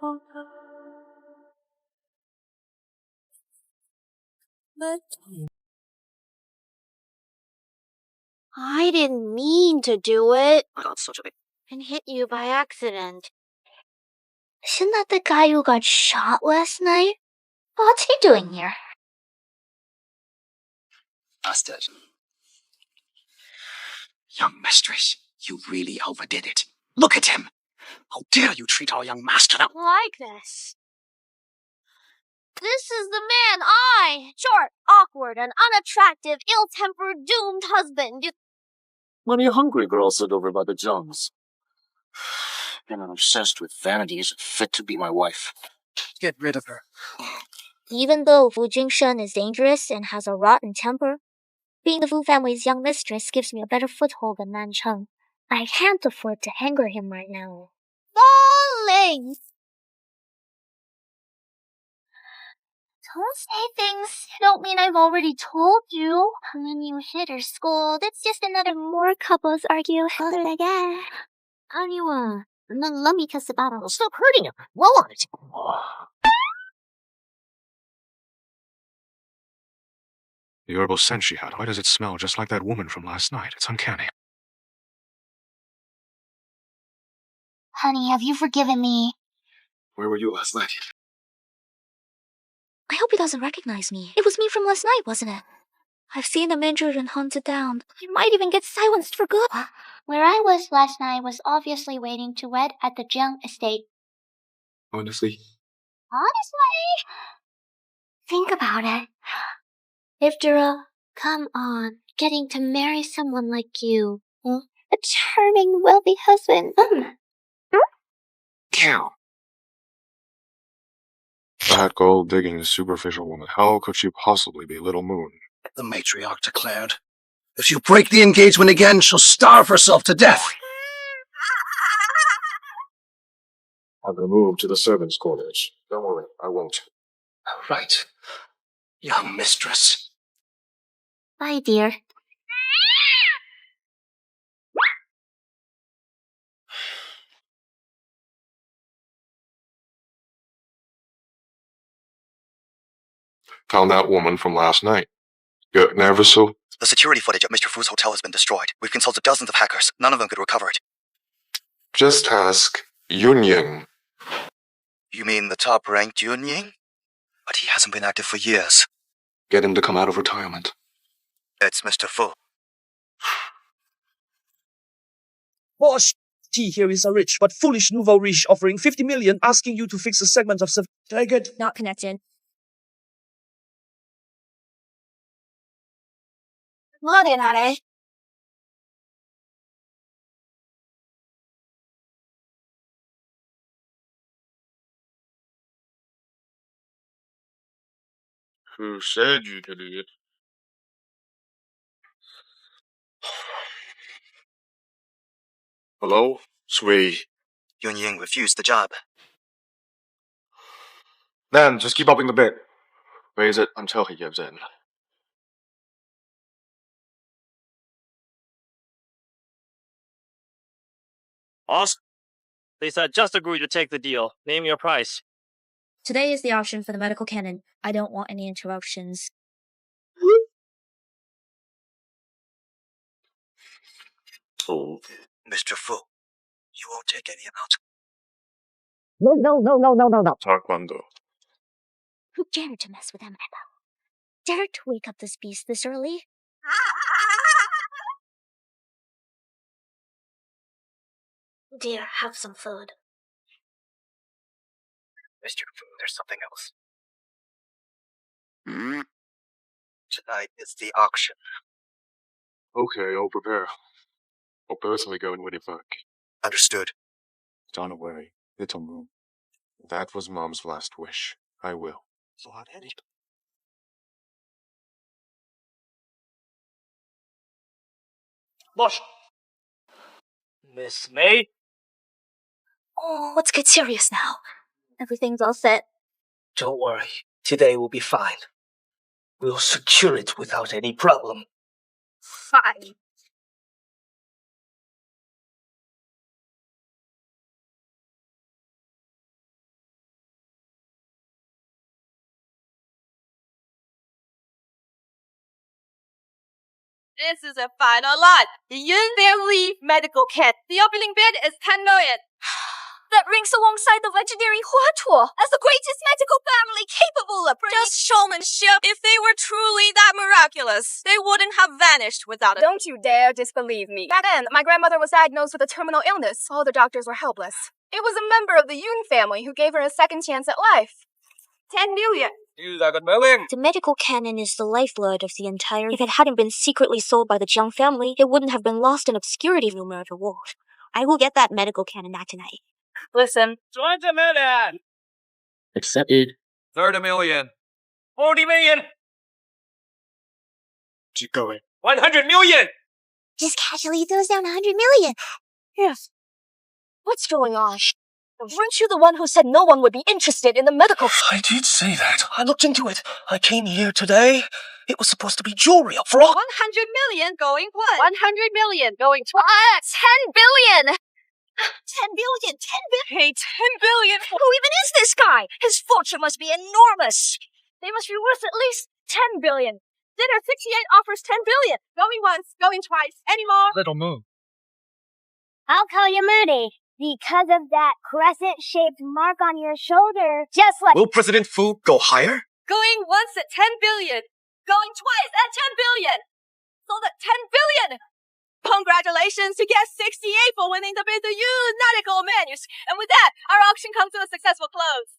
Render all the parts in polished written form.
I didn't mean to do it. And hit you by accident. Isn't that the guy who got shot last night? What's he doing here? Bastard. Young mistress, you really overdid it. Look at him. How dare you treat our young master now? Like this. This is the man short, awkward, and unattractive, ill-tempered, doomed husband. Money-hungry girl sit over by the Johns. And I'm obsessed with vanity isn't fit to be my wife. Get rid of her. Even though Fu Jingshen is dangerous and has a rotten temper, being the Fu family's young mistress gives me a better foothold than Nancheng. I can't afford to anger him right now. Darling! Don't say things you don't mean I've already told you. When you hit or scold, it's just another more couples argue. Anyway, let me kiss the bottle. Stop hurting him. Blow on it. The herbal scent she had, why does it smell just like that woman from last night? It's uncanny. Honey, have you forgiven me? Where were you last night? I hope he doesn't recognize me. It was me from last night, wasn't it? I've seen him injured and hunted down. I might even get silenced for good. Where I was last night was obviously waiting to wed at the Jiang estate. Honestly? Think about it. If come on, getting to marry someone like you. A charming, wealthy husband. Cow. That gold-digging, superficial woman, how could she possibly be Little Moon? The matriarch declared. If you break the engagement again, she'll starve herself to death. I'm gonna move to the servants' quarters. Don't worry, I won't. Right. Young mistress. Bye, dear. Found that woman from last night. Get nervous, so? The security footage at Mr. Fu's hotel has been destroyed. We've consulted dozens of hackers. None of them could recover it. Just ask Yunyi. You mean the top-ranked Yunyi? But he hasn't been active for years. Get him to come out of retirement. It's Mr. Fu. Boss, T here is a rich but foolish nouveau riche offering 50 million, asking you to fix a segment of Take it. Not connected. Looking at it. Who said you did it? Hello? Sweet. Yunyi refused the job. Then just keep upping the bid. Raise it until he gives in. Boss, they said just agree to take the deal. Name your price. Today is the auction for the medical cannon. I don't want any interruptions. Oh. Mr. Fu, you won't take any amount. No. Taekwondo. Who dared to mess with Emma? Dared to wake up this beast this early? Dear, have some food. Mr. Fu, there's something else. Tonight is the auction. Okay, I'll prepare. I'll personally go and win it back. Understood. Don't worry, little moon. That was Mom's last wish. I will. So hot-headed. Boss. Miss May? Oh, let's get serious now. Everything's all set. Don't worry. Today will be fine. We'll secure it without any problem. Fine. This is a final lot. The Yun family medical kit. The opening bid is 10 million. That ranks alongside the legendary Huatuo as the greatest medical family capable of Just showmanship. If they were truly that miraculous, they wouldn't have vanished without it. Don't you dare disbelieve me. Back then, my grandmother was diagnosed with a terminal illness. All the doctors were helpless. It was a member of the Yun family who gave her a second chance at life. 10 million. The medical canon is the lifeblood of the entire. If it hadn't been secretly sold by the Jiang family, it wouldn't have been lost in obscurity rumor of the world. I will get that medical canon back tonight. Listen. 20 million! Accepted. 30 million! 40 million. Keep going. 100 million. Just casually throws down 100 million. Yes. What's going on? Weren't you the one who said no one would be interested in the medical? I did say that. I looked into it. I came here today. It was supposed to be jewelry up front. 100 million going what? 100 million going 10 billion! 10 billion! 10 billion! Hey, 10 billion. Who even is this guy? His fortune must be enormous. They must be worth at least 10 billion. Dinner 68 offers 10 billion. Going once, going twice. Any more? Little moon. I'll call you Moody because of that crescent-shaped mark on your shoulder. Just like Will President Fu go higher? Going once at 10 billion. Going twice at 10 billion. Sold at 10 billion. Congratulations to guest 68 for winning the bid, the Medical Manuscript. And with that, our auction comes to a successful close.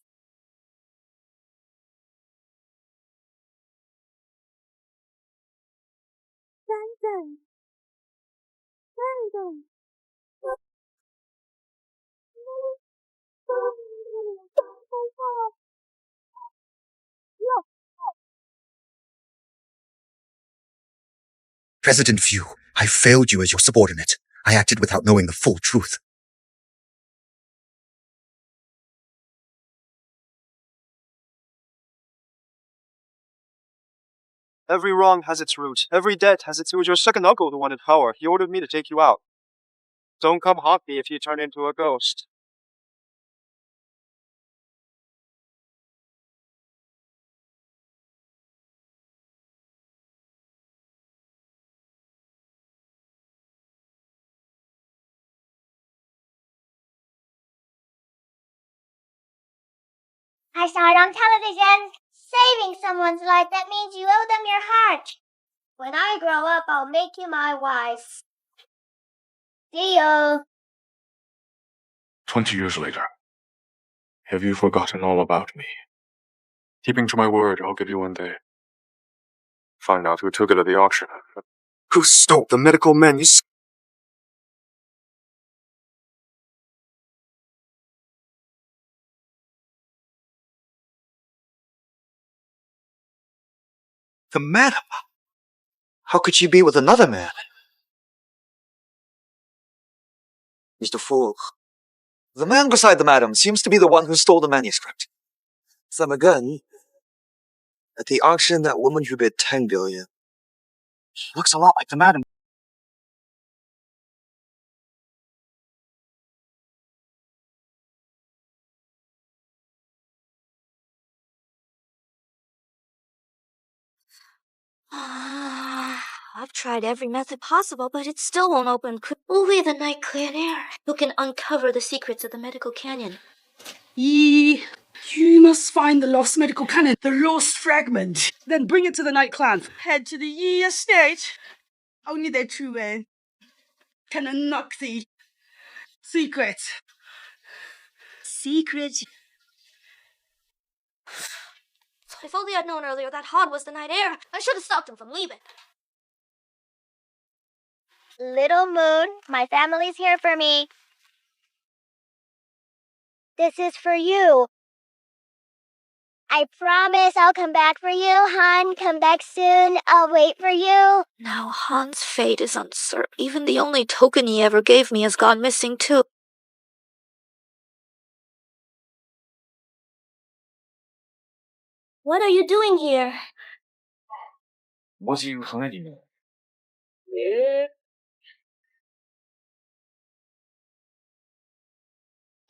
President Fu, I failed you as your subordinate. I acted without knowing the full truth. Every wrong has its root. Every debt has its... It was your second uncle who wanted power. He ordered me to take you out. Don't come haunt me if you turn into a ghost. I saw it on television. Saving someone's life, that means you owe them your heart. When I grow up, I'll make you my wife. Deal. 20 years later. Have you forgotten all about me? Keeping to my word, I'll give you one day. Find out who took it at the auction. Who stole the medical manuscript? The madam? How could she be with another man? Mr. Fu, the man beside the madam seems to be the one who stole the manuscript. Then again, at the auction, that woman who bid 10 billion. She looks a lot like the madam. I've tried every method possible, but it still won't open. Only the night clear who can uncover the secrets of the medical canyon. You must find the lost medical canon, the lost fragment. Then bring it to the Night Clan. Head to the Ye estate. Only their true men can unlock the secret. Secret. If only I'd known earlier that Han was the night heir, I should have stopped him from leaving. Little Moon, my family's here for me. This is for you. I promise I'll come back for you, Han. Come back soon. I'll wait for you. Now Han's fate is uncertain. Even the only token he ever gave me has gone missing too. What are you doing here? What are you hiding?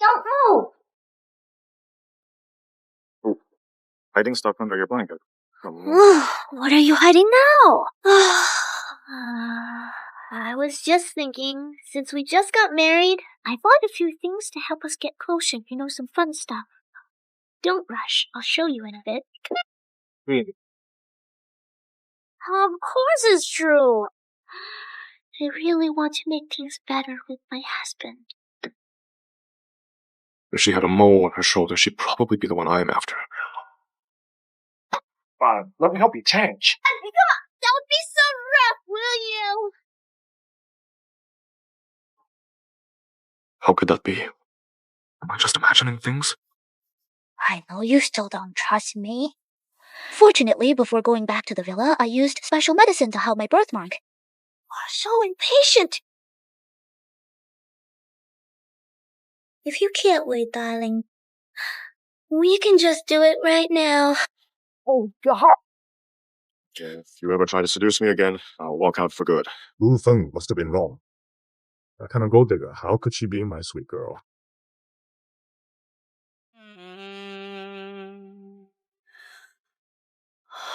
Don't move! Hiding stuff under your blanket. What are you hiding now? I was just thinking, since we just got married, I bought a few things to help us get closer, some fun stuff. Don't rush, I'll show you in a bit. Really? Of course it's true. I really want to make things better with my husband. If she had a mole on her shoulder, she'd probably be the one I'm after. Fine, let me help you change. Don't be so rough, will you? How could that be? Am I just imagining things? I know you still don't trust me. Fortunately, before going back to the villa, I used special medicine to help my birthmark. You're so impatient. If you can't wait, darling, we can just do it right now. Oh, God. If you ever try to seduce me again, I'll walk out for good. Wu Feng must have been wrong. That kind of gold digger, how could she be my sweet girl?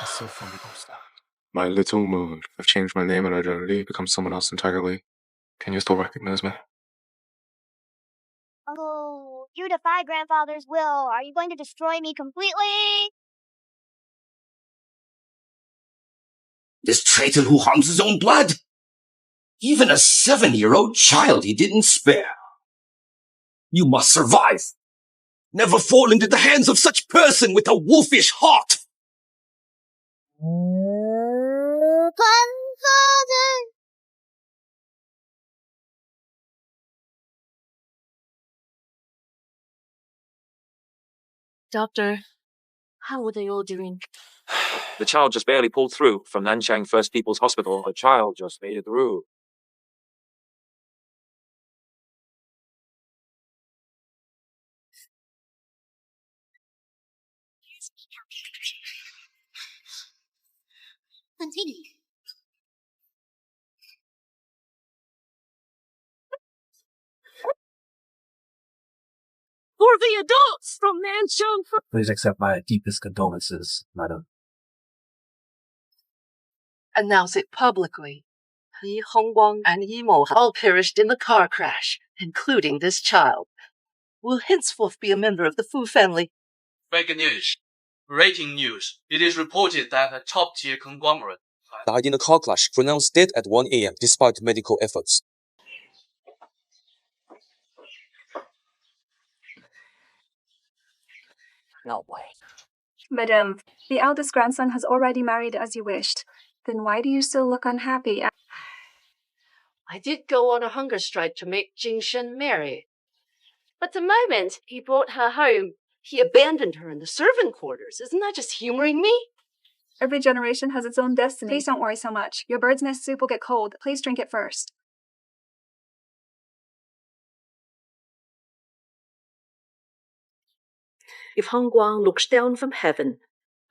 It's so funny, Bosta. My little moon. I've changed my name and identity, become someone else entirely. Can you still recognize me? Oh, you defy grandfather's will. Are you going to destroy me completely? This traitor who harms his own blood. Even a 7-year-old child he didn't spare. You must survive. Never fall into the hands of such person with a wolfish heart. Grandfather! Doctor, how are they all doing? The child just barely pulled through from Nanchang First People's Hospital. The child just made it through. Continue. For the adults from Nanchang. Please accept my deepest condolences, madam. Announce it publicly. Ye Hongguang and Ye Mohan all perished in the car crash, including this child. Will henceforth be a member of the Fu family. Fake news. Breaking news. It is reported that a top-tier conglomerate Died in a car crash, pronounced dead at 1 a.m. despite medical efforts. No way. Madam, the eldest grandson has already married as you wished. Then why do you still look unhappy? I did go on a hunger strike to make Jingshen marry. But the moment he brought her home, he abandoned her in the servant quarters. Isn't that just humoring me? Every generation has its own destiny. Please don't worry so much. Your bird's nest soup will get cold. Please drink it first. If Hongguang looks down from heaven,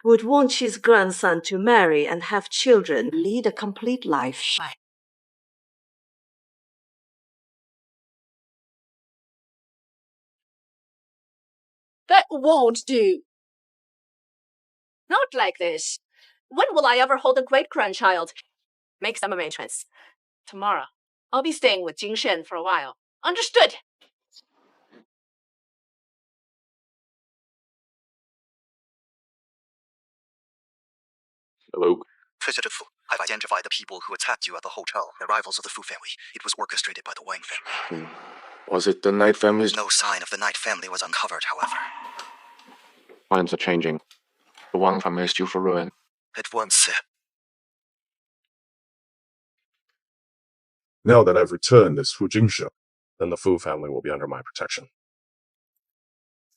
would want his grandson to marry and have children, lead a complete life. That won't do. Not like this. When will I ever hold a great-grandchild? Make some arrangements. Tomorrow, I'll be staying with Jingshen for a while. Understood? Hello? Visitor Fu, I've identified the people who attacked you at the hotel, the rivals of the Fu family. It was orchestrated by the Wang family. Was it the Knight family's? No sign of the Knight family was uncovered, however. Times are changing. The Wang family is due for ruin. At once, sir. Now that I've returned this Fu Jingshen, then the Fu family will be under my protection.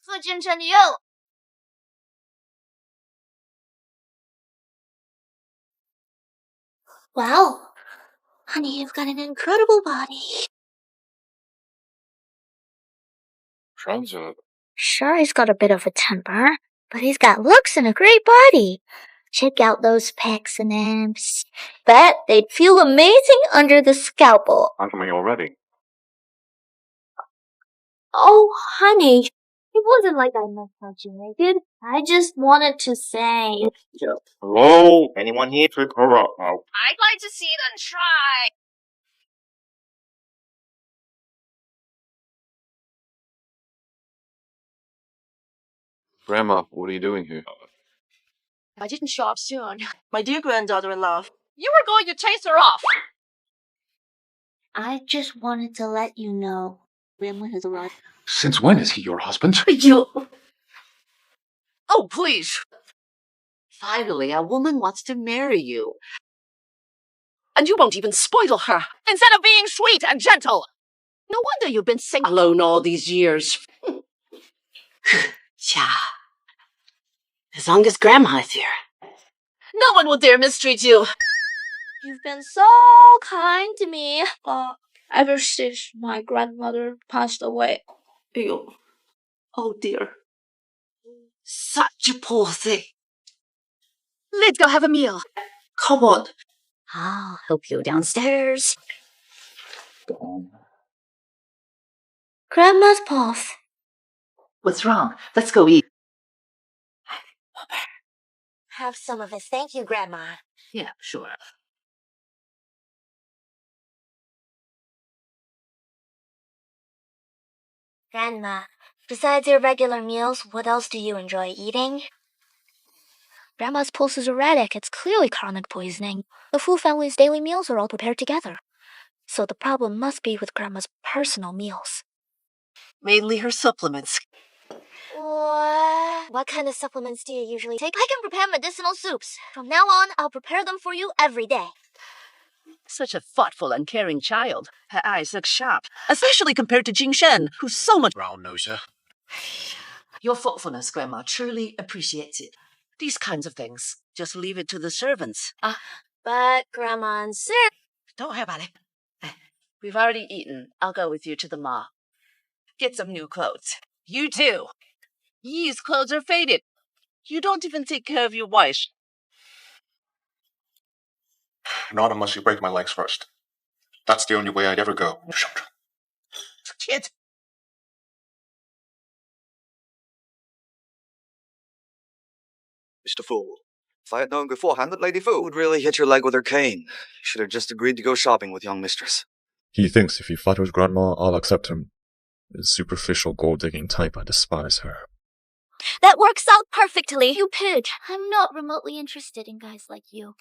Fu Jingshen you! Wow. Honey, you've got an incredible body. Transit. Sure, he's got a bit of a temper, but he's got looks and a great body. Check out those pecs and abs. Bet they'd feel amazing under the scalpel. On to me already. Oh, honey. It wasn't like I miscalculated. I just wanted to say. Hello? Anyone here to corrupt? Oh. I'd like to see them try. Grandma, what are you doing here? I didn't show up soon. My dear granddaughter-in-law. You were going to chase her off. I just wanted to let you know. Grandma has arrived. Since when is he your husband? You. Oh, please. Finally, a woman wants to marry you. And you won't even spoil her, instead of being sweet and gentle. No wonder you've been singing alone all these years. Yeah. As long as Grandma is here. No one will dare mistreat you. You've been so kind to me. Ever since my grandmother passed away. Ew. Oh, dear. Such a poor thing. Let's go have a meal. Come on. I'll help you downstairs. Grandma's path. What's wrong? Let's go eat. Have some of it. Thank you, Grandma. Yeah, sure. Grandma, besides your regular meals, what else do you enjoy eating? Grandma's pulse is erratic. It's clearly chronic poisoning. The Fu family's daily meals are all prepared together. So the problem must be with Grandma's personal meals. Mainly her supplements. What kind of supplements do you usually take? I can prepare medicinal soups. From now on, I'll prepare them for you every day. Such a thoughtful and caring child. Her eyes look sharp, especially compared to Jingshen, who's so much brown-noser. Your thoughtfulness, Grandma, truly appreciates it. These kinds of things, just leave it to the servants. But Grandma insists. Don't worry about it. We've already eaten. I'll go with you to the mall. Get some new clothes. You too. Ye's clothes are faded. You don't even take care of your wife. Not unless you break my legs first. That's the only way I'd ever go. Kid. Mr. Fool, if I had known beforehand that Lady Fu would really hit your leg with her cane, you should have just agreed to go shopping with young mistress. He thinks if he flatters Grandma, I'll accept him. His superficial gold-digging type, I despise her. That works out perfectly. You pig. I'm not remotely interested in guys like you.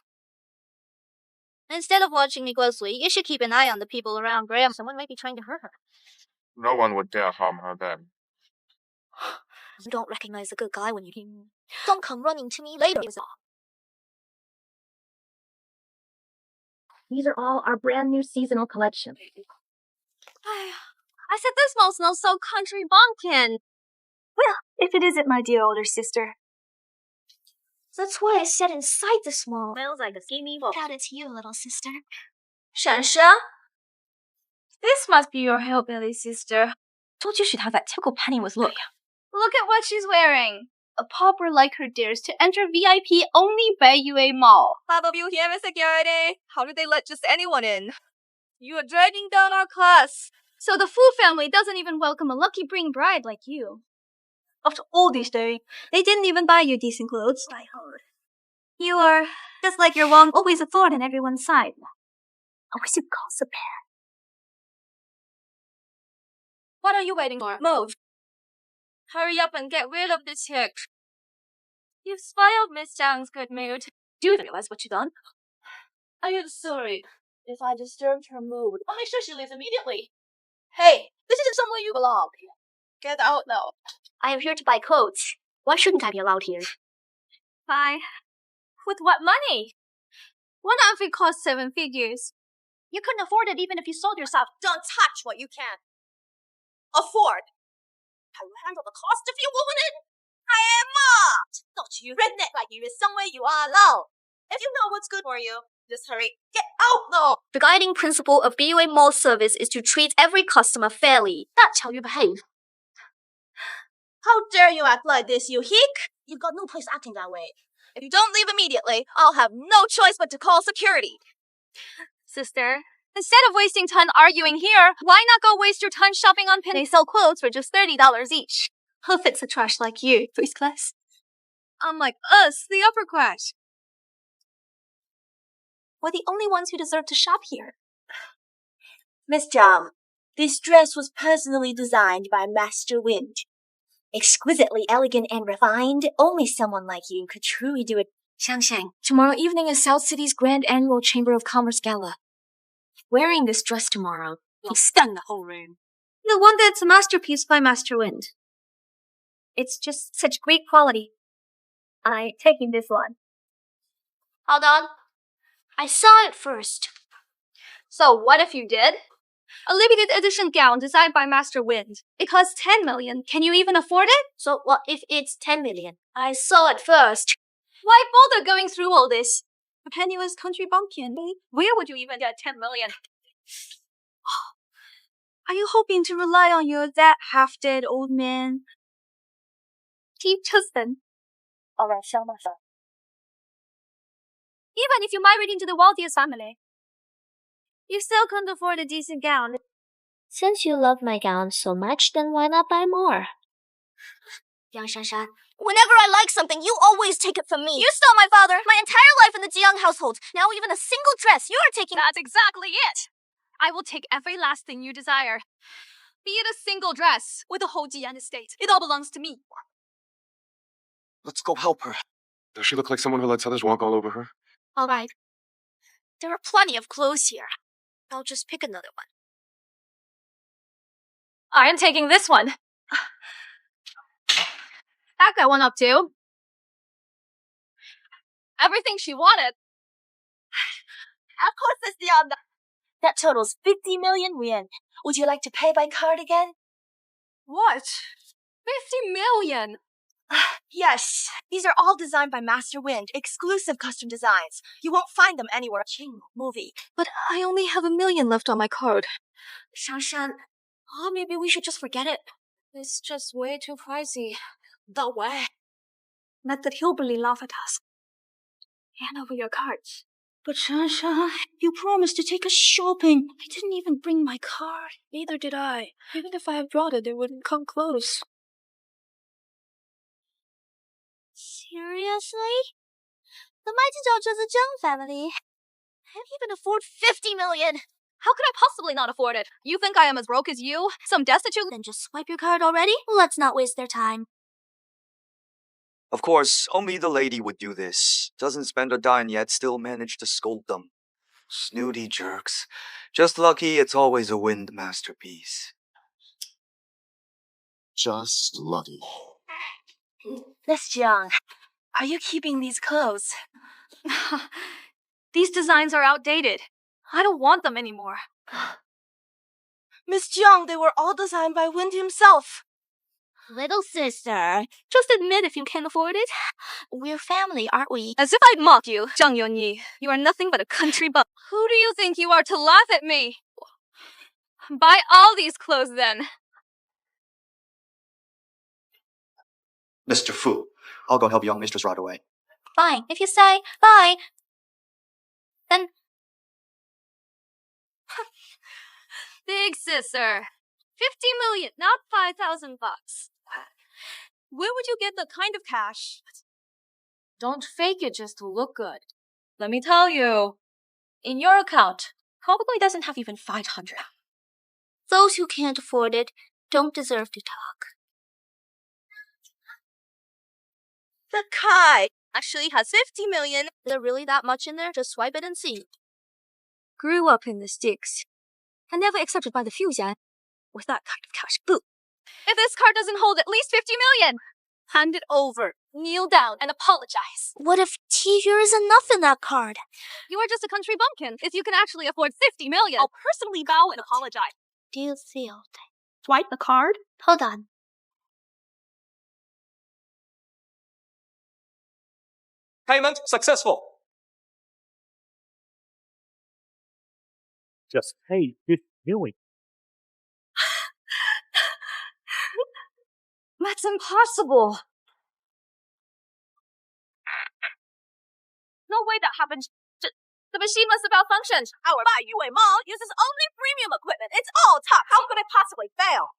Instead of watching me closely, you should keep an eye on the people around Graham. Someone might be trying to hurt her. No one would dare harm her then. You don't recognize a good guy when you don't come running to me later. These are all our brand new seasonal collection. I said this mall smells so country bumpkin. Well, if it isn't my dear older sister. That's why I said inside the small. Smells like a skinny wolf. Proud it's you, little sister. Shansha? This must be your hillbilly sister. Told you she'd have that typical penniless look. Look at what she's wearing. A pauper like her dares to enter VIP only Baiyue Mall. Have a view here with security. How do they let just anyone in? You are dragging down our class. So the Fu family doesn't even welcome a lucky bring bride like you. After all this day, they didn't even buy you decent clothes. I heard. You are just like your Wong, always a thorn in everyone's side. Always a gossip. What are you waiting for? Move. Hurry up and get rid of this hick. You've spoiled Miss Zhang's good mood. Do you realize what you've done? I am sorry if I disturbed her mood. I'll make sure she leaves immediately. Hey, this isn't somewhere you belong. Get out now. I am here to buy clothes. Why shouldn't I be allowed here? Buy? With what money? One outfit costs 7 figures. You couldn't afford it even if you sold yourself. Don't touch what you can't afford. Can you handle the cost of your woman? I am not. Not you redneck like you is somewhere you are alone. If you know what's good for you, just hurry. Get out now. The guiding principle of BUA Mall service is to treat every customer fairly. That's how you behave. How dare you act like this, you hick? You've got no place acting that way. If you don't leave immediately, I'll have no choice but to call security. Sister, instead of wasting time arguing here, why not go waste your time shopping on pin? They sell clothes for just $30 each. Who fits a trash like you, first class? Unlike us, the upper class. We're the only ones who deserve to shop here. Miss Jiang, this dress was personally designed by Master Wind. Exquisitely elegant and refined, only someone like you could truly do it. Jingshen, tomorrow evening is South City's Grand Annual Chamber of Commerce Gala. Wearing this dress tomorrow will stun the whole room. No wonder it's a masterpiece by Master Wind. It's just such great quality. I'm taking this one. Hold on. I saw it first. So what if you did? A limited edition gown designed by Master Wind. It costs 10 million. Can you even afford it? So what if it's 10 million? I saw it first. Why bother going through all this? A penniless country bumpkin. Where would you even get 10 million? Are you hoping to rely on your that half-dead old man? Keep Justin. Alright, show myself. Even if you married into the wealthiest family, you still couldn't afford a decent gown. Since you love my gown so much, then why not buy more? Yang Shanshan, whenever I like something, you always take it from me. You stole my father, my entire life in the Jiang household. Now even a single dress you are taking. That's exactly it. I will take every last thing you desire. Be it a single dress with the whole Jian estate. It all belongs to me. Let's go help her. Does she look like someone who lets others walk all over her? Alright. There are plenty of clothes here. I'll just pick another one. I am taking this one. That got one up too. Everything she wanted. Of course it's the other. That totals 50 million yuan. Would you like to pay by card again? What? 50 million? Yes. These are all designed by Master Wind, exclusive custom designs. You won't find them anywhere. King movie. But I only have 1 million left on my card. Shanshan, maybe we should just forget it. It's just way too pricey. The way. Let the hillbilly laugh at us. Hand over your cards. But Shanshan, you promised to take us shopping. I didn't even bring my card. Neither did I. Even if I had brought it, it wouldn't come close. Seriously? The mighty daughters of the Jiang family can't even afford 50 million. How could I possibly not afford it? You think I am as broke as you? Some destitute? Then just swipe your card already? Let's not waste their time. Of course, only the lady would do this. Doesn't spend a dime yet, still manage to scold them. Snooty jerks. Just lucky it's always a Wind masterpiece. Just lucky. Miss Jiang, are you keeping these clothes? These designs are outdated. I don't want them anymore. Miss Jiang, they were all designed by Wind himself. Little sister, just admit if you can't afford it. We're family, aren't we? As if I'd mock you, Jiang Yunyi. You are nothing but a country bum. Who do you think you are to laugh at me? Buy all these clothes then. Mr. Fu, I'll go help young mistress right away. Fine, if you say. Bye. Then... Big sister. 50 million, not 5,000 bucks. Where would you get the kind of cash? Don't fake it just to look good. Let me tell you, in your account, probably doesn't have even 500. Those who can't afford it don't deserve to talk. The Kai actually has 50 million. Is there really that much in there? Just swipe it and see. Grew up in the sticks and never accepted by the Fujian with that kind of cash. Boo. If this card doesn't hold at least 50 million, hand it over, kneel down, and apologize. What if here is enough in that card? You are just a country bumpkin. If you can actually afford 50 million, I'll personally bow and apologize. Deal sealed. Swipe the card? Hold on. Payment successful. Just pay 50 million. That's impossible. No way that happened. The machine must have malfunctioned. Our Ye Mohan uses only premium equipment. It's all top. How could it possibly fail?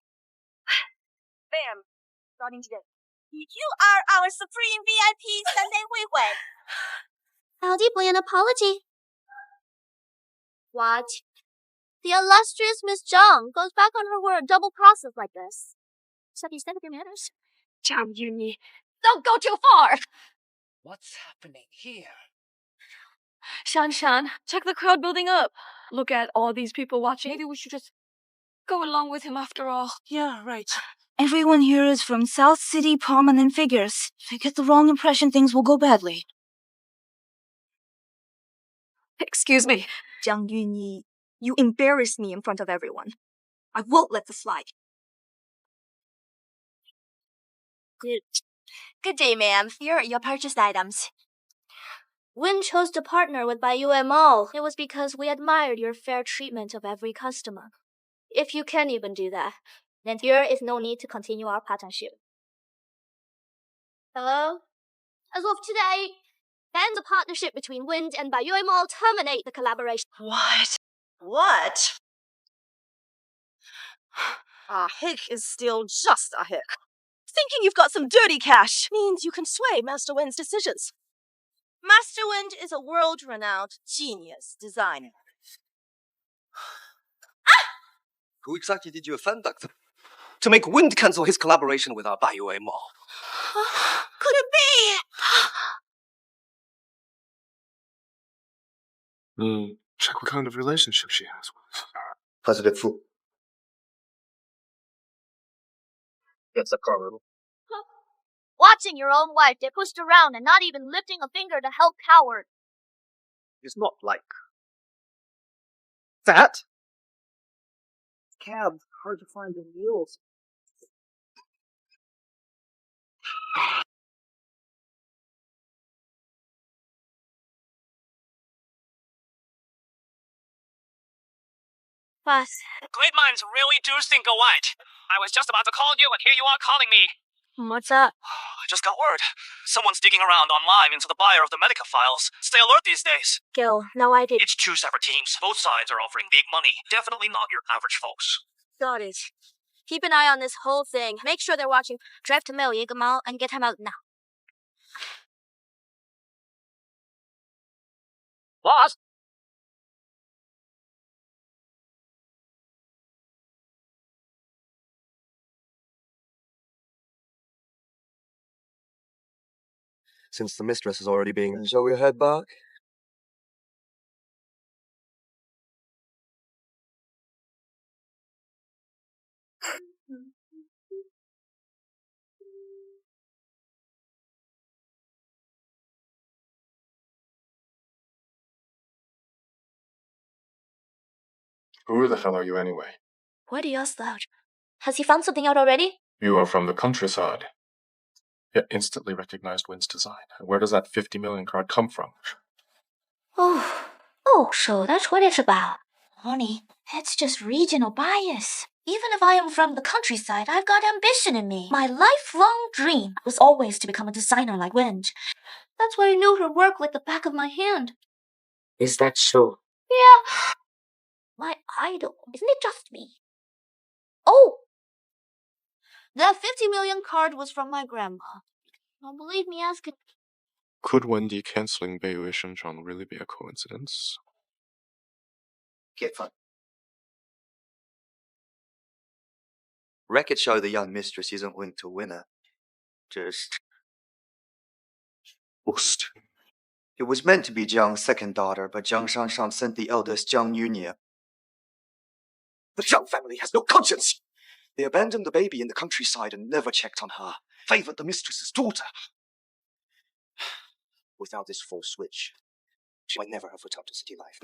Bam. starting today. You are our supreme VIP Sunday 会会. How deeply an apology? What? The illustrious Miss Jiang goes back on her word, double crosses like this. Have you said your manners? Jiang Yunyi, don't go too far! What's happening here? Shan, check the crowd building up. Look at all these people watching. Maybe we should just go along with him after all. Yeah, right. Everyone here is from South City prominent figures. If you get the wrong impression, things will go badly. Excuse me. Jiang Yunyi, you embarrass me in front of everyone. I won't let this slide. Good day, ma'am. Here are your purchased items. Win chose to partner with Ye Mohan. It was because we admired your fair treatment of every customer. If you can even do that, then there is no need to continue our partnership. Hello? As of today, end the partnership between Wind and Ye Mohan. Terminate the collaboration. What? What? A hick is still just a hick. Thinking you've got some dirty cash means you can sway Master Wind's decisions. Master Wind is a world-renowned genius designer. Who exactly did you offend, Doctor? To make Wind cancel his collaboration with our Ye Mohan. Could it be? Check what kind of relationship she has with. President Fu. It's a colonel. Watching your own wife get pushed around and not even lifting a finger to help coward. It's not like that. Cab, hard to find the wheels. But Great minds really do think alike. I was just about to call you, and here you are calling me. what's up? I just got word. Someone's digging around online into the buyer of the Medica files. Stay alert these days. Gil, no idea. It's two separate teams. Both sides are offering big money. Definitely not your average folks. Got it. Keep an eye on this whole thing. Make sure they're watching Drive to Mill Yigamal and get him out now. Boss? Since the mistress is already being... Shall we head back? Who the hell are you anyway? Why do you ask that? Has he found something out already? You are from the countryside. Yet instantly recognized Wind's design. Where does that 50 million card come from? So that's what it's about. Honey, it's just regional bias. Even if I am from the countryside, I've got ambition in me. My lifelong dream was always to become a designer like Wind. That's why I knew her work like the back of my hand. Is that so? Yeah. My idol. Isn't it just me? Oh! That 50 million card was from my grandma. Don't believe me, ask it. Could Wendy canceling Beiyue Shenzhen really be a coincidence? Get fun. Records show the young mistress isn't linked to winner. Just... Boost. It was meant to be Jiang's second daughter, but Jiang Shanshan sent the eldest, Jiang Yunyi. The Jiang family has no conscience! They abandoned the baby in the countryside and never checked on her. Favored the mistress's daughter. Without this full switch, she might never have returned to city life.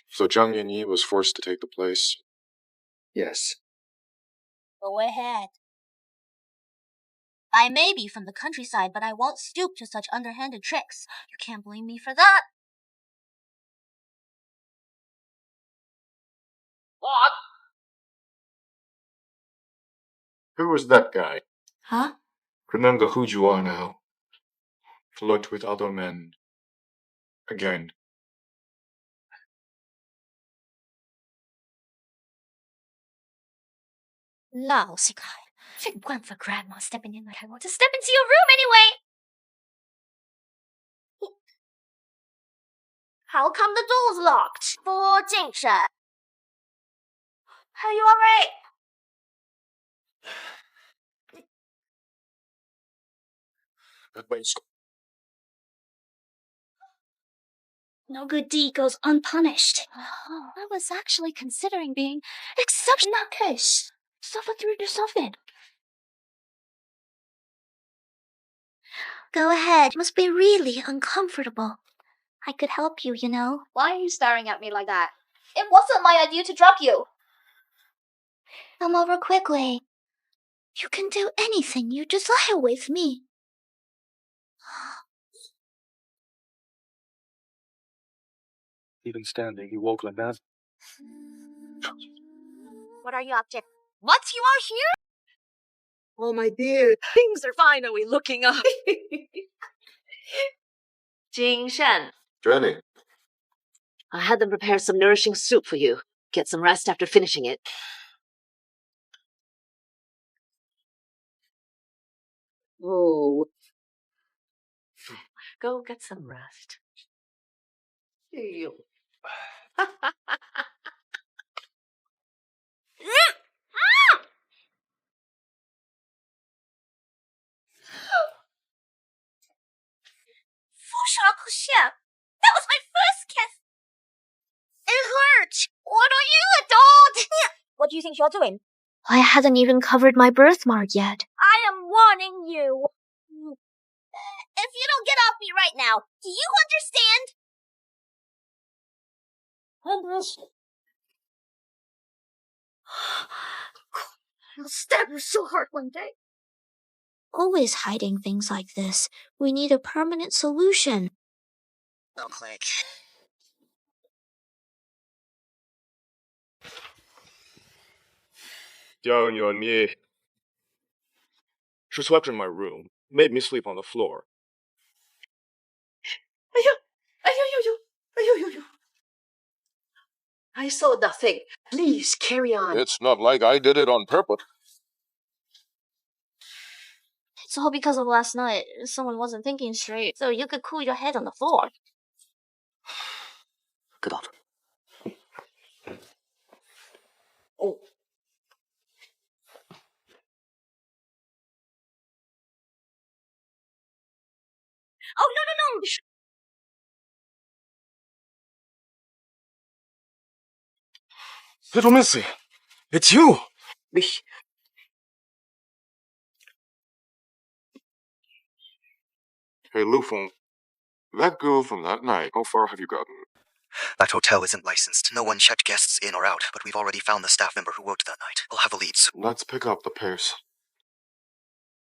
So Jiang Yunyi was forced to take the place? Yes. Go ahead. I may be from the countryside, but I won't stoop to such underhanded tricks. You can't blame me for that. What? Who was that guy? Huh? Remember who you are now. Flirt with other men. Again. Lousy guy. One for Grandma stepping in like I want to step into your room anyway. How come the door's locked? For Jingshen. Are you alright? No good deed goes unpunished. Oh, I was actually considering being exceptional in that case. Suffer through yourself in. Go ahead. It must be really uncomfortable. I could help you, you know. Why are you staring at me like that? It wasn't my idea to drug you. Come over quickly. You can do anything you desire with me. Even standing, he woke like that. What are you up to? What? You are here? Oh, my dear. Things are finally looking up. Jingshen, Jenny. I had them prepare some nourishing soup for you. Get some rest after finishing it. Oh. Go get some rest. You. That was my first kiss. It hurt. What are you, adult? What do you think you're doing? I hadn't even covered my birthmark yet. I am warning you. If you don't get off me right now, do you understand? I'll stab you so hard one day. Always hiding things like this. We need a permanent solution. No click. Jiang Yunyi. She slept in my room, made me sleep on the floor. I saw nothing. Please, carry on. It's not like I did it on purpose. It's all because of last night. Someone wasn't thinking straight, so you could cool your head on the floor. Get out. Oh. Oh, no. Little Missy, it's you! Mich. Hey, Lufeng, that girl from that night, how far have you gotten? That hotel isn't licensed. No one checked guests in or out, but we've already found the staff member who worked that night. We'll have a lead soon. Let's pick up the pace.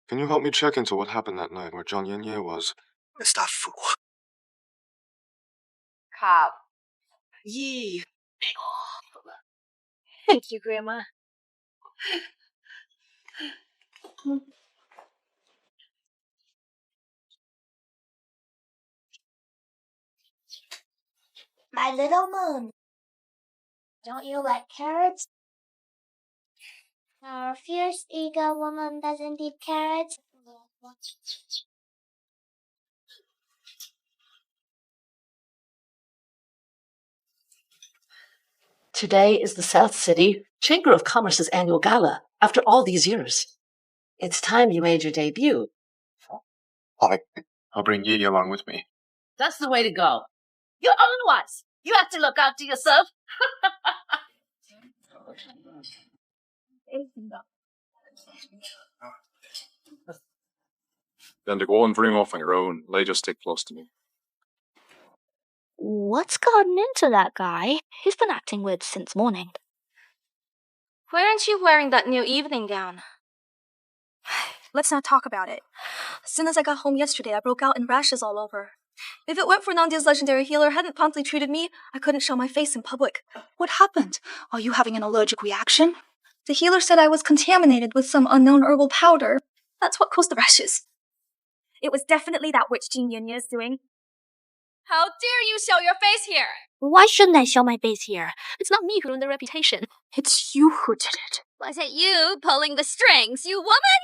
Can you help me check into what happened that night where Jiang Yunyi was? Mr. Fool. Cobb. Ye. Thank you, Grandma. My little moon. Don't you like carrots? Our fierce eager woman doesn't eat carrots. Today is the South City Chamber of Commerce's annual gala. After all these years, it's time you made your debut. I'll bring Yi along with me. That's the way to go. You're otherwise. You have to look after yourself. Then to go and bring off on your own, lay just stick close to me. What's gotten into that guy? He's been acting weird since morning. Why aren't you wearing that new evening gown? Let's not talk about it. As soon as I got home yesterday, I broke out in rashes all over. If it weren't for Nandia's legendary healer hadn't promptly treated me, I couldn't show my face in public. What happened? Are you having an allergic reaction? The healer said I was contaminated with some unknown herbal powder. That's what caused the rashes. It was definitely that witch Jiang Yunyi is doing. How dare you show your face here? Why shouldn't I show my face here? It's not me who ruined the reputation. It's you who did it. Was it you pulling the strings, you woman?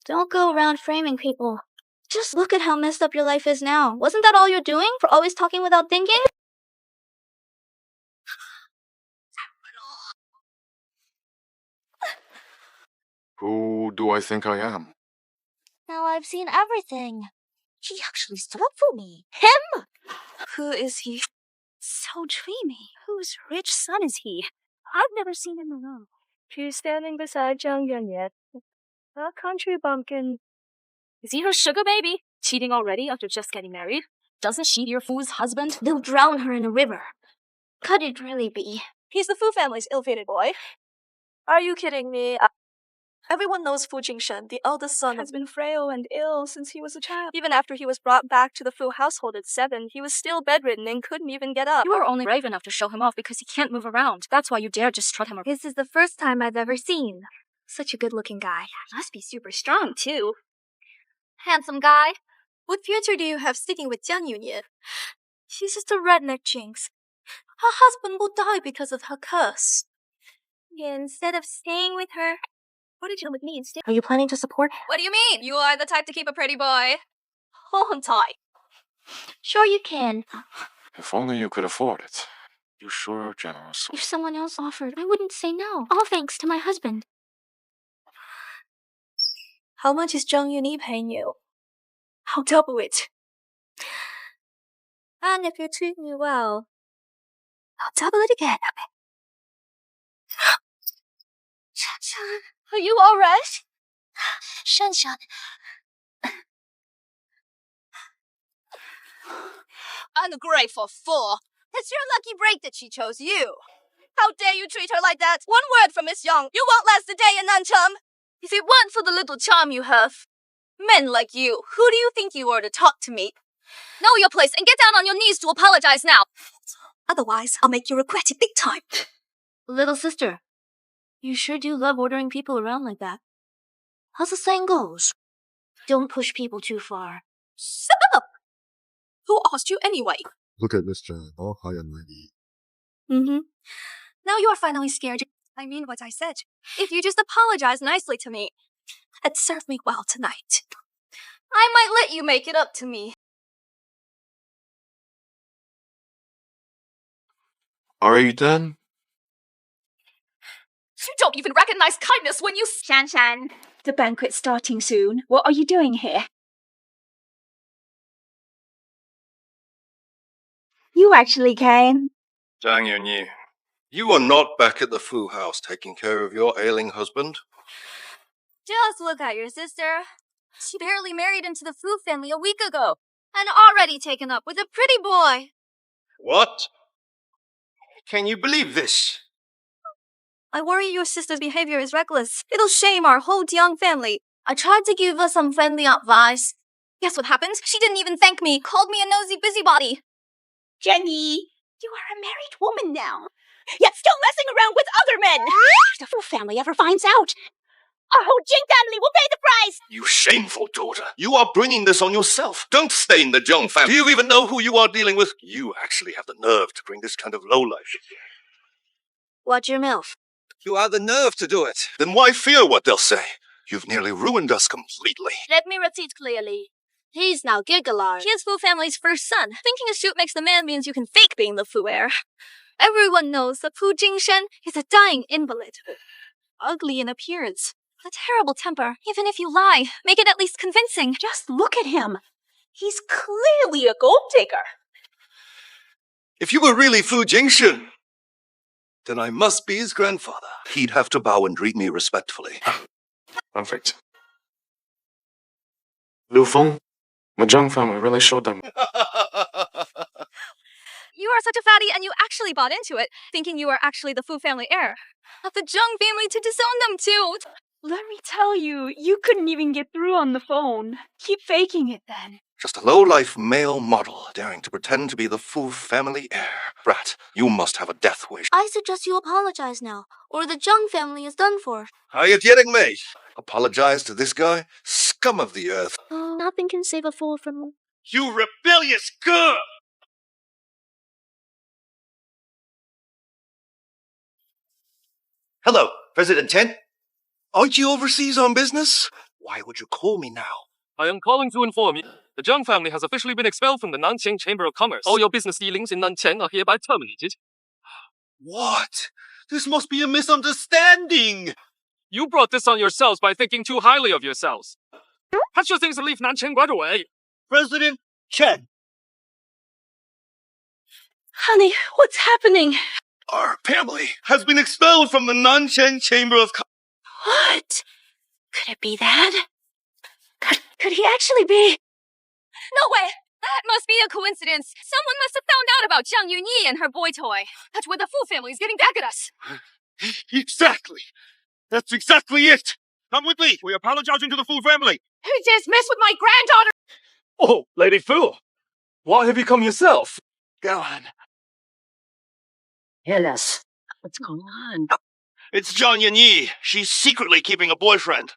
Don't go around framing people. Just look at how messed up your life is now. Wasn't that all you're doing for always talking without thinking? Who do I think I am? Now I've seen everything. He actually stood up for me. Him! Who is he? So dreamy. Whose rich son is he? I've never seen him alone. She's standing beside Jiang Yunyi, a country bumpkin. Is he her sugar baby? Cheating already after just getting married? Doesn't she your fool's husband? They'll drown her in a river. Could it really be? He's the Fu family's ill-fated boy. Are you kidding me? Everyone knows Fu Jingshen, the eldest son, has been frail and ill since he was a child. Even after he was brought back to the Fu household at 7, he was still bedridden and couldn't even get up. You are only brave enough to show him off because he can't move around. That's why you dare just strut him around. This is the first time I've ever seen such a good-looking guy. Must be super strong, too. Handsome guy. What future do you have sticking with Jiang Yunyi? She's just a redneck jinx. Her husband will die because of her curse. Instead of staying with her, what did you do with me instead? Are you planning to support? What do you mean? You are the type to keep a pretty boy. Hold on tight. Sure you can. If only you could afford it. You sure are generous. If someone else offered, I wouldn't say no. All thanks to my husband. How much is Jiang Yunyi paying you? I'll double it. And if you treat me well, I'll double it again. Shanshan, are you alright? Shanshan. Ungrateful fool. It's your lucky break that she chose you. How dare you treat her like that? One word from Miss Young, you won't last a day in Nanchum. If it weren't for the little charm you have, men like you, who do you think you are to talk to me? Know your place and get down on your knees to apologize now. Otherwise, I'll make you regret it big time. Little sister, you sure do love ordering people around like that. How's the saying goes? Don't push people too far. Shut up! Who asked you anyway? Look at Miss Jiang, all high and mighty. Now you're finally scared. I mean what I said. If you just apologize nicely to me, it'd serve me well tonight. I might let you make it up to me. Are you done? You don't even recognize kindness when you— Shanshan, the banquet's starting soon. What are you doing here? You actually came. Jiang Yunyi, you are not back at the Fu house taking care of your ailing husband. Just look at your sister. She barely married into the Fu family a week ago, and already taken up with a pretty boy. What? Can you believe this? I worry your sister's behavior is reckless. It'll shame our whole Jiang family. I tried to give her some friendly advice. Guess what happened? She didn't even thank me, called me a nosy busybody. Jenny, you are a married woman now, yet still messing around with other men. If the Fu family ever finds out, our whole Jing family will pay the price. You shameful daughter. You are bringing this on yourself. Don't stain the Zheng family. Do you even know who you are dealing with? You actually have the nerve to bring this kind of lowlife. Watch your mouth. You have the nerve to do it. Then why fear what they'll say? You've nearly ruined us completely. Let me repeat clearly. He's now Gigalar. He is Fu family's first son. Thinking a shoot makes the man means you can fake being the Fu heir. Everyone knows that Fu Jingshen is a dying invalid. Ugly in appearance. A terrible temper. Even if you lie, make it at least convincing. Just look at him. He's clearly a gold digger. If you were really Fu Jingshen, then I must be his grandfather. He'd have to bow and treat me respectfully. Perfect. Liu Feng, the Zheng family really showed them. You are such a fatty and you actually bought into it, thinking you are actually the Fu family heir. Not the Zheng family to disown them too. Let me tell you, you couldn't even get through on the phone. Keep faking it then. Just a low-life male model daring to pretend to be the Fu family heir. Brat, you must have a death wish. I suggest you apologize now, or the Jiang family is done for. Are you kidding me? Apologize to this guy? Scum of the earth. Oh, nothing can save a fool from... You rebellious girl! Hello. President Chen? Aren't you overseas on business? Why would you call me now? I am calling to inform you. The Jiang family has officially been expelled from the Nanqiang Chamber of Commerce. All your business dealings in Nanqiang are hereby terminated. What? This must be a misunderstanding. You brought this on yourselves by thinking too highly of yourselves. Pack your things and leave Nanqiang right away. President Chen. Honey, what's happening? Our family has been expelled from the Nanqiang Chamber of Commerce. What? Could it be that? Could he actually be? No way! That must be a coincidence. Someone must have found out about Jiang Yunyi and her boy toy. That's where the Fu family is getting back at us. Exactly. That's exactly it. Come with me. We're apologizing to the Fu family. Who just messed with my granddaughter? Oh, Lady Fu. Why have you come yourself? Go on. Tell us. What's going on? It's Jiang Yunyi. She's secretly keeping a boyfriend.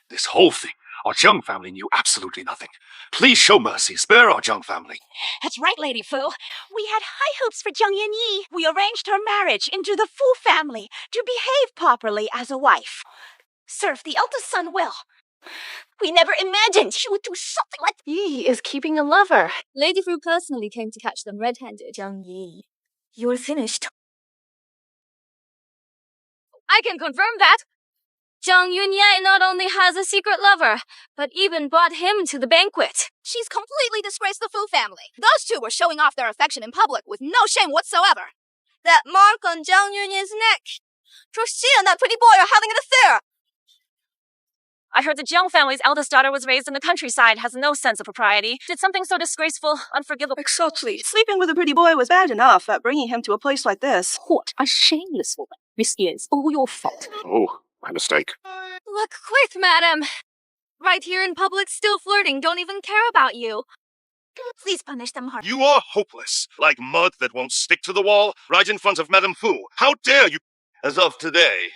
This whole thing, our Jiang family knew absolutely nothing. Please show mercy. Spare our Jiang family. That's right, Lady Fu. We had high hopes for Jiang Yunyi. We arranged her marriage into the Fu family to behave properly as a wife. Serve the eldest son well. We never imagined she would do something like that. Yi is keeping a lover. Lady Fu personally came to catch them red-handed. Jiang Yi. You're finished. I can confirm that. Jiang Yunyi not only has a secret lover, but even brought him to the banquet. She's completely disgraced the Fu family. Those two were showing off their affection in public with no shame whatsoever. That mark on Jiang Yunyi's neck. She and that pretty boy are having an affair. I heard the Jiang family's eldest daughter was raised in the countryside, has no sense of propriety, did something so disgraceful, unforgivable. Exactly. Sleeping with a pretty boy was bad enough, but bringing him to a place like this. What a shameless woman. This is all your fault. Oh, my mistake. Look quick, madam. Right here in public, still flirting, don't even care about you. Please punish them hard. You are hopeless, like mud that won't stick to the wall, right in front of Madame Fu. How dare you? As of today,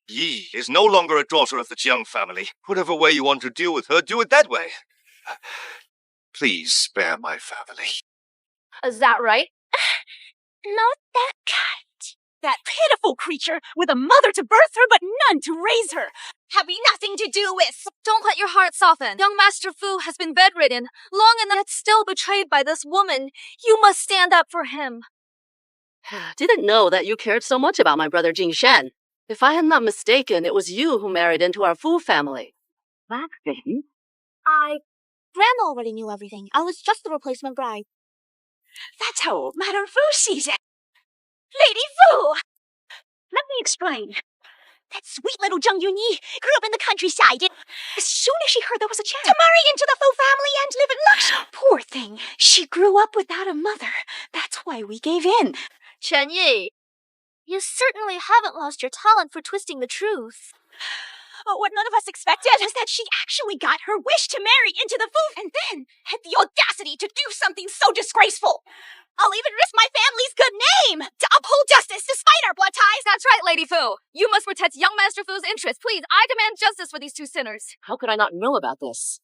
Yi is no longer a daughter of the Jiang family. Whatever way you want to deal with her, do it that way. Please spare my family. Is that right? Not that kind. That pitiful creature with a mother to birth her but none to raise her. Having nothing to do with. Don't let your heart soften. Young Master Fu has been bedridden, long enough yet still betrayed by this woman. You must stand up for him. Didn't know that you cared so much about my brother Jingshen. If I am not mistaken, it was you who married into our Fu family. Back then? Grandma already knew everything. I was just the replacement bride. That's how Madame Fu sees it. Lady Fu! Let me explain. That sweet little Jiang Yunyi grew up in the countryside. As soon as she heard there was a chance to marry into the Fu family and live in luxury. Poor thing. She grew up without a mother. That's why we gave in. Chen Yi, you certainly haven't lost your talent for twisting the truth. Oh, what none of us expected was that she actually got her wish to marry into the Fu and then had the audacity to do something so disgraceful. I'll even risk my family's good name to uphold justice despite our blood ties. That's right, Lady Fu. You must protect young Master Fu's interests. Please, I demand justice for these two sinners. How could I not know about this?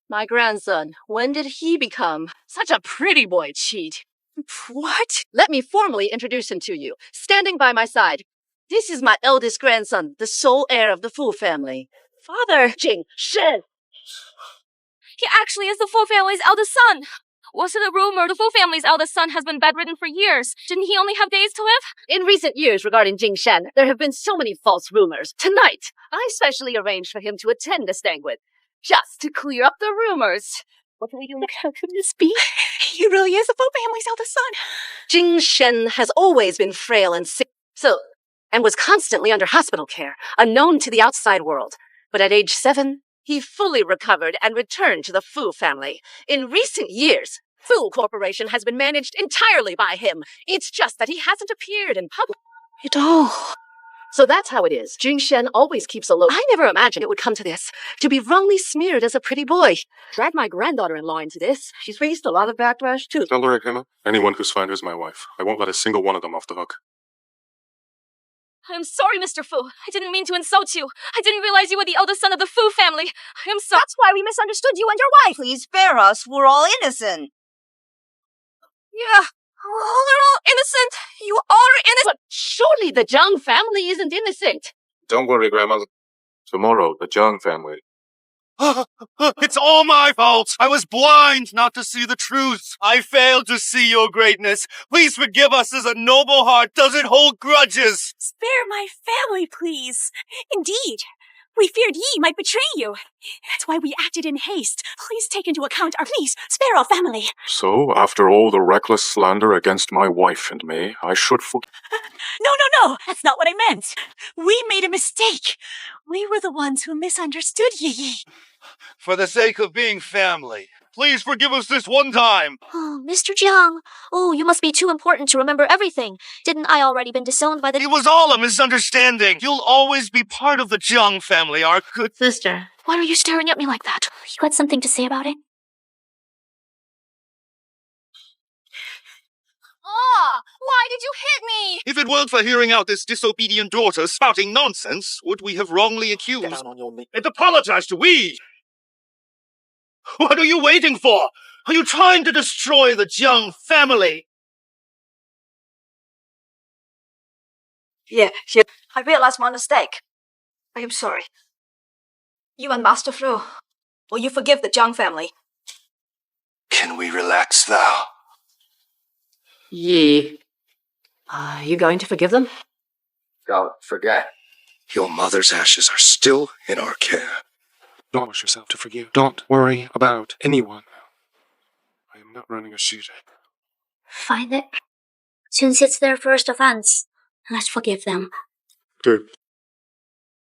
My grandson, when did he become such a pretty boy cheat? What? Let me formally introduce him to you. Standing by my side, this is my eldest grandson, the sole heir of the Fu family. Father Jingshen. He actually is the Fu family's eldest son. Was it a rumor the Fu family's eldest son has been bedridden for years? Didn't he only have days to live? In recent years regarding Jingshen, there have been so many false rumors. Tonight, I specially arranged for him to attend this banquet, just to clear up the rumors. What can we do next? How could this be? He really is the Fu family's eldest son. Jingshen has always been frail and sick, and was constantly under hospital care, unknown to the outside world. But at age 7, he fully recovered and returned to the Fu family. In recent years, Fu Corporation has been managed entirely by him. It's just that he hasn't appeared in public. So that's how it is. Jingshen always keeps a low. I never imagined it would come to this, to be wrongly smeared as a pretty boy. Drag my granddaughter-in-law into this. She's faced a lot of backlash, too. Tell her, Emma. Anyone who's found is my wife. I won't let a single one of them off the hook. I'm sorry, Mr. Fu. I didn't mean to insult you. I didn't realize you were the eldest son of the Fu family. I am sorry. That's why we misunderstood you and your wife. Please spare us. We're all innocent. Yeah, we're all innocent. You are innocent. But surely the Jiang family isn't innocent. Don't worry, Grandma. Tomorrow, the Jiang family. It's all my fault. I was blind not to see the truth. I failed to see your greatness. Please forgive us as a noble heart doesn't hold grudges. Spare my family, please. Indeed, we feared Yi might betray you. That's why we acted in haste. Please take into account our please. Spare our family. So, after all the reckless slander against my wife and me, I should forgive. No. That's not what I meant. We made a mistake. We were the ones who misunderstood Yi. For the sake of being family, please forgive us this one time. Oh, Mr. Jiang. Oh, you must be too important to remember everything. Didn't I already been disowned by the— It was all a misunderstanding. You'll always be part of the Jiang family, our good sister? Why are you staring at me like that? You had something to say about it? Ah! Why did you hit me? If it weren't for hearing out this disobedient daughter spouting nonsense, would we have wrongly accused? Down on your knee. And apologize to we. What are you waiting for? Are you trying to destroy the Jiang family? Yeah. I realized my mistake. I am sorry. You and Master Fu, will you forgive the Jiang family? Can we relax now? Yi, you going to forgive them? Don't forget, your mother's ashes are still in our care. Don't push yourself to forgive. Don't worry about anyone. I am not running a shooter. Find it. Since it's their first offense, let's forgive them. Good.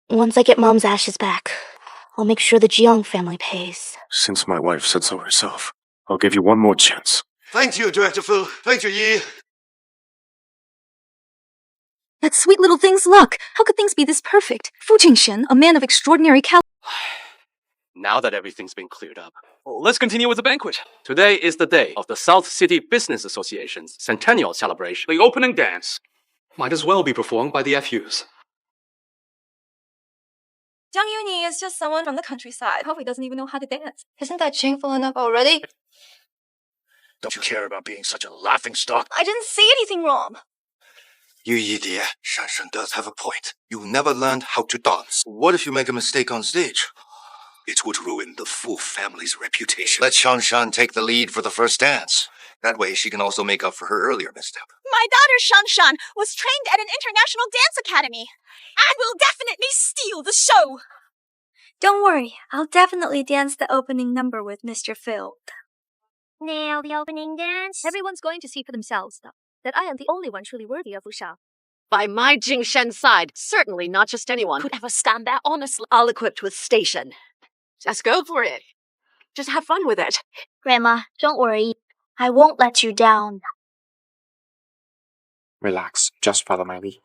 Once I get Mom's ashes back, I'll make sure the Jiang family pays. Since my wife said so herself, I'll give you one more chance. Thank you, Director Fu. Thank you, Yi. That sweet little thing's luck. How could things be this perfect? Fu Jingshen, a man of extraordinary caliber. Now that everything's been cleared up, let's continue with the banquet. Today is the day of the South City Business Association's centennial celebration. The opening dance might as well be performed by the FUs. Jiang Yunyi is just someone from the countryside. Probably doesn't even know how to dance. Isn't that shameful enough already? Don't you care about being such a laughingstock? I didn't say anything wrong. Yunyi dear, Shanshan does have a point. You never learned how to dance. What if you make a mistake on stage? It would ruin the Fu family's reputation. Let Shanshan take the lead for the first dance. That way she can also make up for her earlier misstep. My daughter Shanshan was trained at an international dance academy. I will definitely steal the show. Don't worry, I'll definitely dance the opening number with Mr. Phil. Now the opening dance. Everyone's going to see for themselves, though, that I am the only one truly worthy of Wushao. By my Jingshen side, certainly not just anyone. Could ever stand that honestly. All equipped with station. Just go for it. Just have fun with it. Grandma, don't worry. I won't let you down. Relax. Just follow my lead.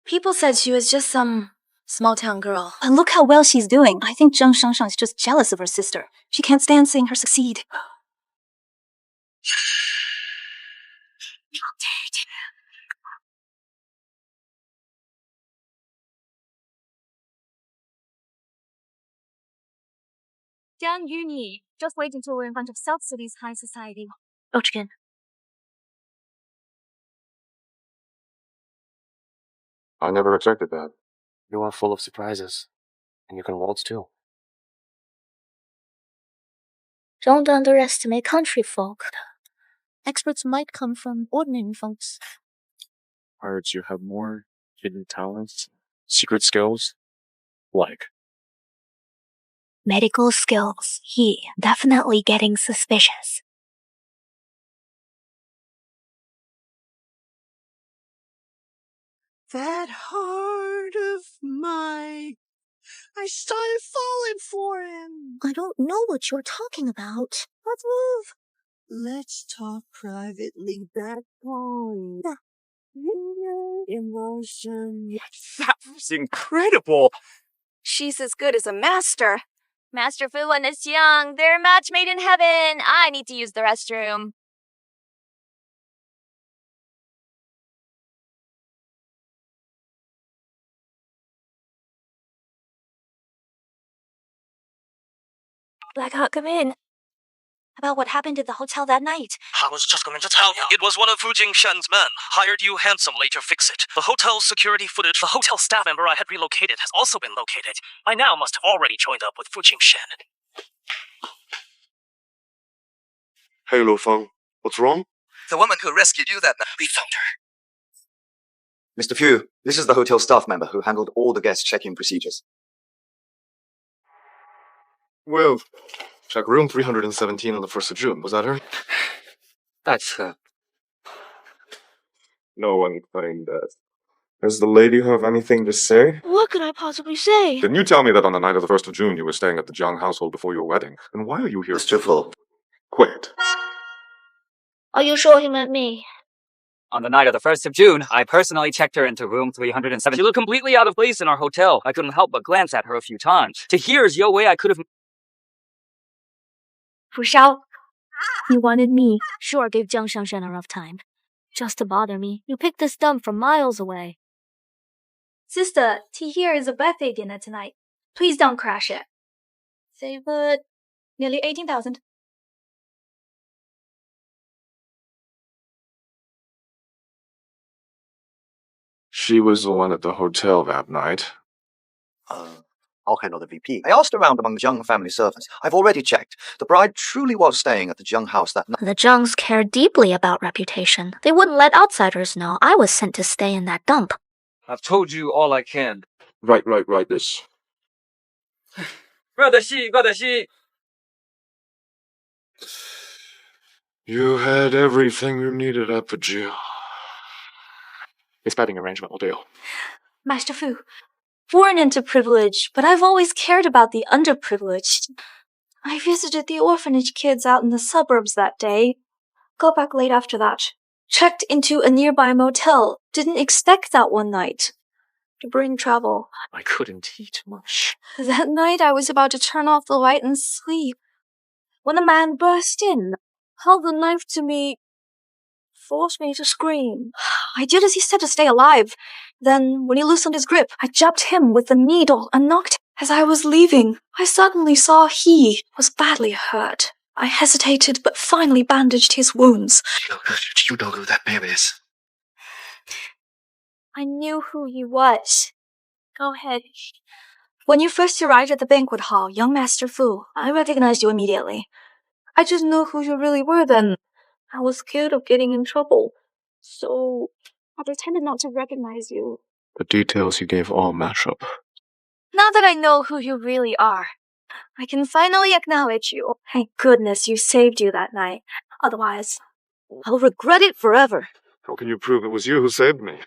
People said she was just some small-town girl. But look how well she's doing. I think Zheng Shangshan is just jealous of her sister. She can't stand seeing her succeed. Jiang Yunyi, just wait until we're in front of South City's high society. Ochgen. I never expected that. You are full of surprises. And you can waltz too. Don't underestimate country folk. Experts might come from ordinary folks. Heard you have more hidden talents, secret skills, like Medical skills. He definitely getting suspicious. That heart of mine, I started falling for him. I don't know what you're talking about. Let's move. Let's talk privately back home. Emotion. That was incredible. She's as good as a master. Master Fu and Miss Jiang, they're a match made in heaven. I need to use the restroom. Blackhawk, come in. About what happened at the hotel that night. I was just going to tell you. It was one of Fu Jingshen's men. Hired you handsomely to fix it. The hotel security footage, the hotel staff member I had relocated has also been located. I now must have already joined up with Fu Jingshen. Hey, Lu Feng. What's wrong? The woman who rescued you that night. We found her. Mr. Fu, this is the hotel staff member who handled all the guest check-in procedures. Well, check room 317 on the 1st of June. Was that her? That's her. No one claimed that. Does the lady have anything to say? What could I possibly say? Didn't you tell me that on the night of the 1st of June you were staying at the Jiang household before your wedding? Then why are you here? Mr. Fu. Quit. Are you sure he meant me? On the night of the 1st of June, I personally checked her into room 307. She looked completely out of place in our hotel. I couldn't help but glance at her a few times. To here's your way I could have... Fu Shao, you wanted me. Sure, gave Jiang Shanshan a rough time. Just to bother me, you picked this dump from miles away. Sister, tea here is a birthday dinner tonight. Please don't crash it. Save nearly 18,000. She was the one at the hotel that night. I'll handle the VP. I asked around among the Jiang family servants. I've already checked. The bride truly was staying at the Jiang house that night. The Jiangs care deeply about reputation. They wouldn't let outsiders know I was sent to stay in that dump. I've told you all I can. Right, this. You had everything you needed at the Jiang. This betting arrangement will do. Master Fu, born into privilege, but I've always cared about the underprivileged. I visited the orphanage kids out in the suburbs that day. Got back late after that. Checked into a nearby motel. Didn't expect that one night. To bring trouble. I couldn't eat much. That night I was about to turn off the light and sleep, when a man burst in, held the knife to me, forced me to scream. I did as he said to stay alive. Then, when he loosened his grip, I jabbed him with the needle and knocked him. As I was leaving, I suddenly saw he was badly hurt. I hesitated, but finally bandaged his wounds. You know who that man is. I knew who he was. Go ahead. When you first arrived at the banquet hall, young Master Fu, I recognized you immediately. I just knew who you really were then. I was scared of getting in trouble, so I pretended not to recognize you. The details you gave all match up. Now that I know who you really are, I can finally acknowledge you. Thank goodness you saved you that night. Otherwise, I'll regret it forever. How can you prove it was you who saved me?